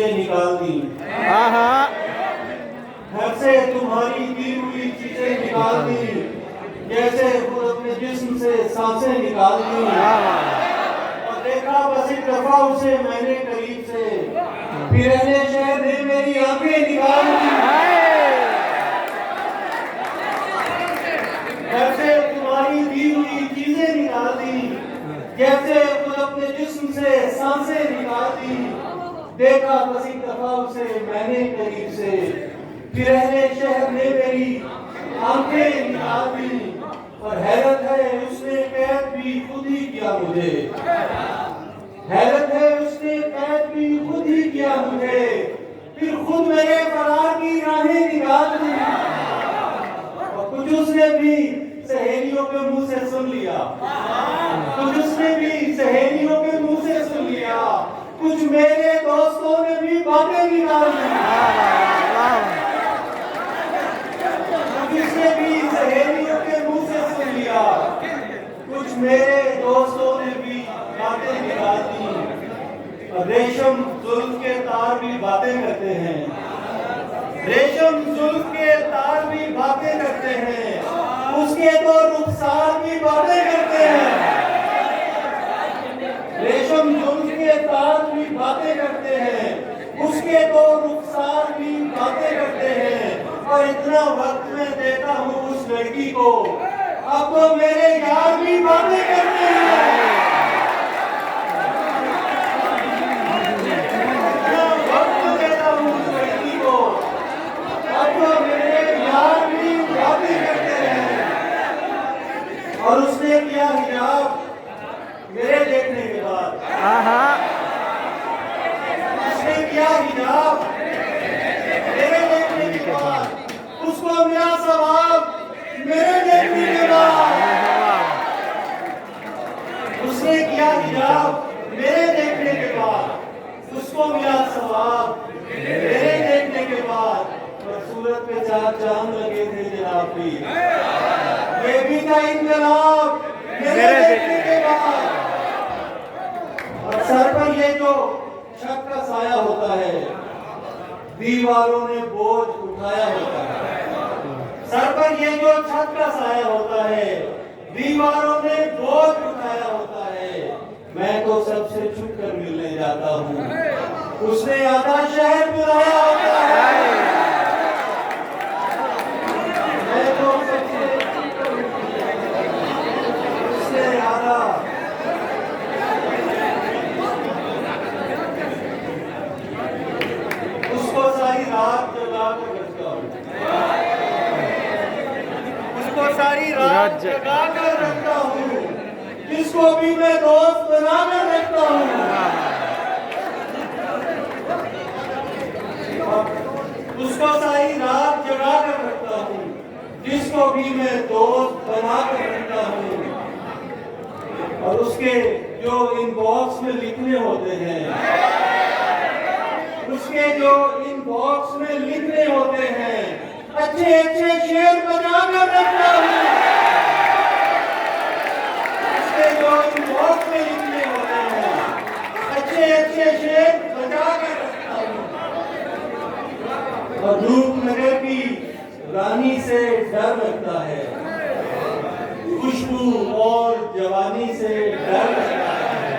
चीजें निकाल दी। घर से तुम्हारी दी हुई चीजें निकाल दी, जैसे खुद अपने जिस्म से सांसें निकाल दी। और देखा बस एक दफा उसे मैंने करीब से, फिर अहले शहर ने मेरी आंखें निकाल दी। घर से तुम्हारी दी हुई चीजें निकाल दी, जैसे खुद अपने जिस्म से सांसें निकाल दी। देखा बस एक दफा उसे मैंने करीब से, फिर अहले शहर ने मेरी आंखें निकाल दी। और हैरत है उसने कैद भी खुद ही किया मुझे, हैरत है उसने कैद भी खुद ही किया मुझे, फिर खुद मेरे फरार की राहें निकाल दी। और कुछ उसने भी सहेलियों के मुंह से सुन लिया, कुछ उसने भी सहेलियों के मुंह से सुन लिया, कुछ मेरे दोस्तों ने भी बातें निकाल दी। कुछ उसने भी सहेलियों के मुंह से सुन लिया, कुछ मेरे दोस्तों ने भी बातें निकाल दी। और रेशम जुल्फ के तार भी बातें करते हैं, रेशम जुल्फ के तार भी बातें करते हैं, उसके तो रुखसार भी बातें करते हैं। रेशम जुल्फ के तार भी बातें करते हैं, उसके तो रुखसार भी बातें करते हैं। और इतना वक्त मैं देता हूँ उस लड़की को, अब तो मेरे यार भी बातें करते हैं। इतना वक्त देता हूँ उस लड़की को, अब तो मेरे यार भी बातें करते हैं। और उसने किया हिजाब मेरे देखने के बाद, उसने किया हिजाब मेरे देखने के बाद, उसको मिला सवाब मेरे देखने के बाद। उसने किया हिजाब मेरे देखने के बाद, उसको मिला सवाब मेरे देखने के बाद। और सूरत पे 4 चांद लगे थे जनाब भी, ये भी था इनकलाब मेरे देखने के बाद। और सर पर ये जो शक का साया होता है, दीवारों ने बोझ उठाया होता है। सर पर ये जो छत का साया होता है, दीवारों ने बोझ उठाया होता है। मैं तो सबसे छुप कर मिलने जाता हूँ, उसने आधा शहर बुलाया होता है। मैं तो सबसे छुप कर मिलने जाता हूँ, उसने आधा। उसको सारी रात जगा कर रखता हूँ, उसको सारी रात जगा कर रखता हूँ, जिसको भी मैं दोस्त बना कर रखता हूँ। उसको सारी रात जगा कर रखता हूँ, जिसको भी मैं दोस्त बना कर रखता हूँ। और उसके जो इनबॉक्स में लिखने होते हैं, उसके जो इनबॉक्स में लिखने होते हैं, अच्छे अच्छे शेर बना कर रखता हूँ। उसके जो इनबॉक्स में लिखने होते हैं, अच्छे अच्छे शेर बना कर रखता हूँ। और रूपनगर की रानी से डर लगता है, खुशबू और जवानी से डर लगता है।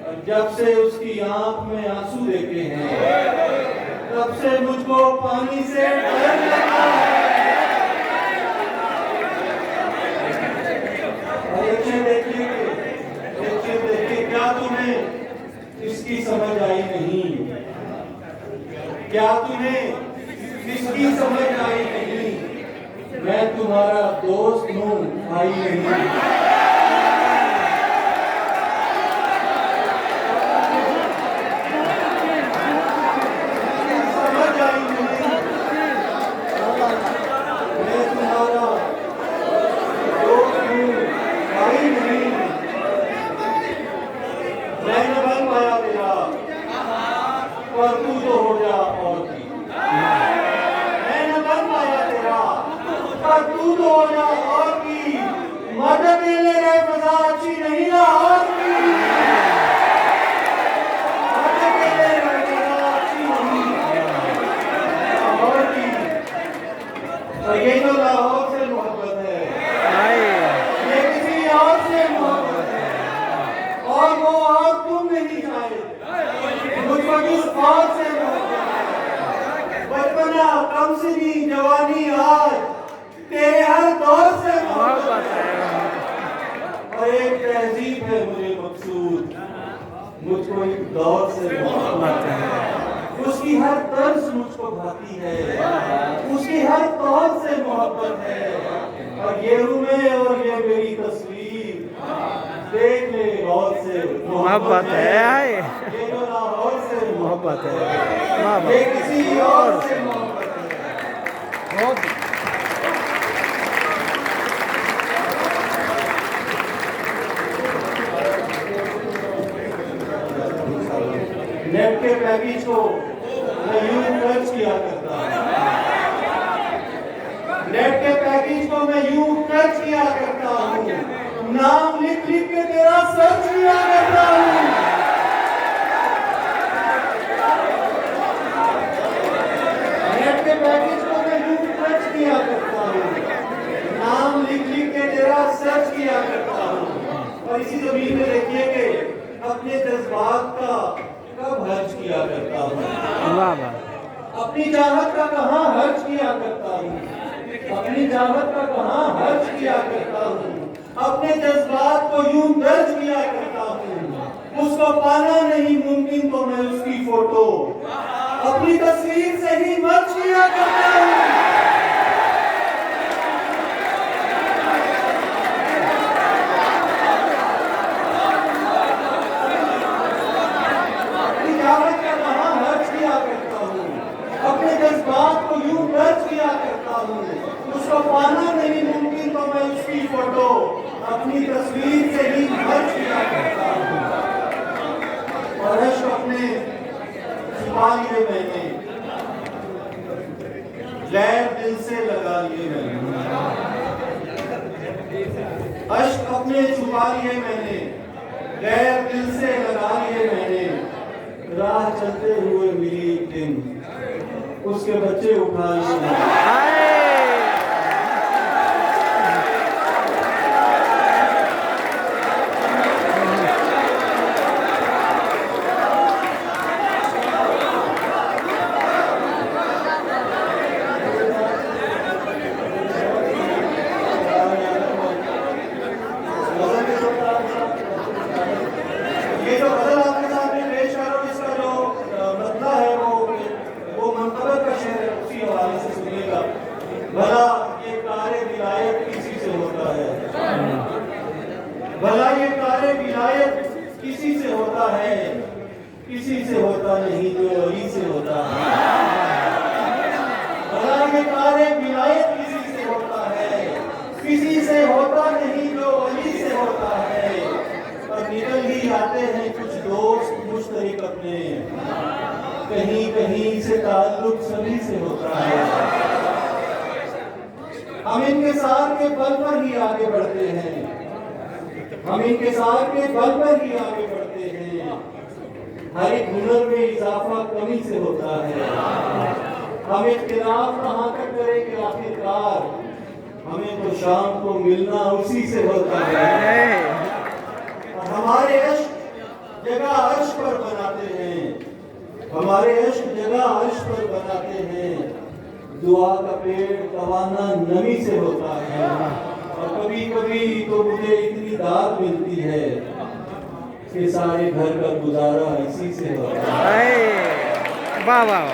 और जब से उसकी आंख में आंसू देखे हैं, तब से मुझको पानी से डर लगता है। देखिए क्या तुम्हें इसकी समझ आई नहीं, क्या तुम्हें इसकी समझ आई नहीं, मैं तुम्हारा दोस्त हूँ भाई नहीं। पर तू तो हो जा और की, मैं न बन पाया तेरा, पर तू तो हो जा और की, मदद ले रे फजा अच्छी नहीं ना और की, मदद ले रे फजा अच्छी मुझको किस और से मोहब्बत है। बचपना कमसिनी जवानी आज तेरे हर दौर से मोहब्बत है। और एक तहजीब है मुझे मकसूद, मुझको एक दौर से मोहब्बत है। उसकी हर तर्ज मुझको भाती है, उसकी हर तौर से मोहब्बत है। और ये रूमें और ये मेरी तस्वीर देख ले गौर से मोहब्बत है। ये जो लाहौर से मोहब्बत है, ये किसी और से मोहब्बत है। बहुत नेट के पैकेज को मैं यूं खर्च किया करता हूँ, नेट के पैकेज को मैं यूं खर्च किया करता हूँ, नाम लिख लिख के तेरा सर्च किया करता हूँ। नेट के पैकेज को मैं यूं खर्च किया करता हूँ, नाम लिख लिख के तेरा सर्च किया करता हूँ। और इसी जमीन में देखिए कि अपने जज्बात का कब हर्ज किया करता हूँ, अपनी चाहत का कहाँ हर्ज किया करता हूँ, अपनी चाहत का कहाँ हर्ज किया करता हूँ, अपने जज्बात को यूं दर्ज किया करता हूँ। उसको पाना नहीं मुमकिन तो मैं उसकी फोटो अपनी तस्वीर से ही मर्ज किया करता हूँ। अपने जज्बात को यूं दर्ज किया करता हूँ, उसको पाना नहीं मुमकिन तो मैं उसकी फोटो अपनी तस्वीर से ही दर्ज किया करता हूँ। और अश्क अपने छुपा लिए मैंने, गैर दिल से लगा लिए मैंने, अश्क अपने छुपा लिए मैंने, गैर दिल से लगा लिए मैंने। राह चलते हुए मिली एक दिन, उसके बच्चे उठा लिए। ये जो गजल आपके सामने पेश कर रहा हूं, इसका जो मतलब है वो मंतबर का शेर है, उसी हवाले से सुनिएगा। भला ये कारे विलायत किसी से होता है, भला ये कारे विलायत किसी से होता है, किसी से होता नहीं जो अली से होता है। भला ये कारे विलायत किसी से होता है, किसी से होता नहीं जो अली से होता है। और निकल ही आते हैं कुछ दोस्त मुश्तरिक अपने, कहीं कहीं से ताल्लुक सभी से होता है। हम इनके साथ के बल पर ही आगे बढ़ते हैं, हम इनके साथ के बल पर ही आगे बढ़ते हैं। हर एक हुनर में इजाफा कमी से होता है। हम इख्तिलाफ कहाँ तक करेंगे आखिरकार, हमें तो शाम को मिलना उसी से होता है। और हमारे अश्क जगह अर्श पर बनाते हैं, हमारे अश्क जगह अर्श पर बनाते हैं। दुआ का पेड़ तवाना नमी से होता है। और कभी कभी तो मुझे इतनी दाद मिलती है कि सारे घर का गुजारा इसी से होता है। वाह वाह।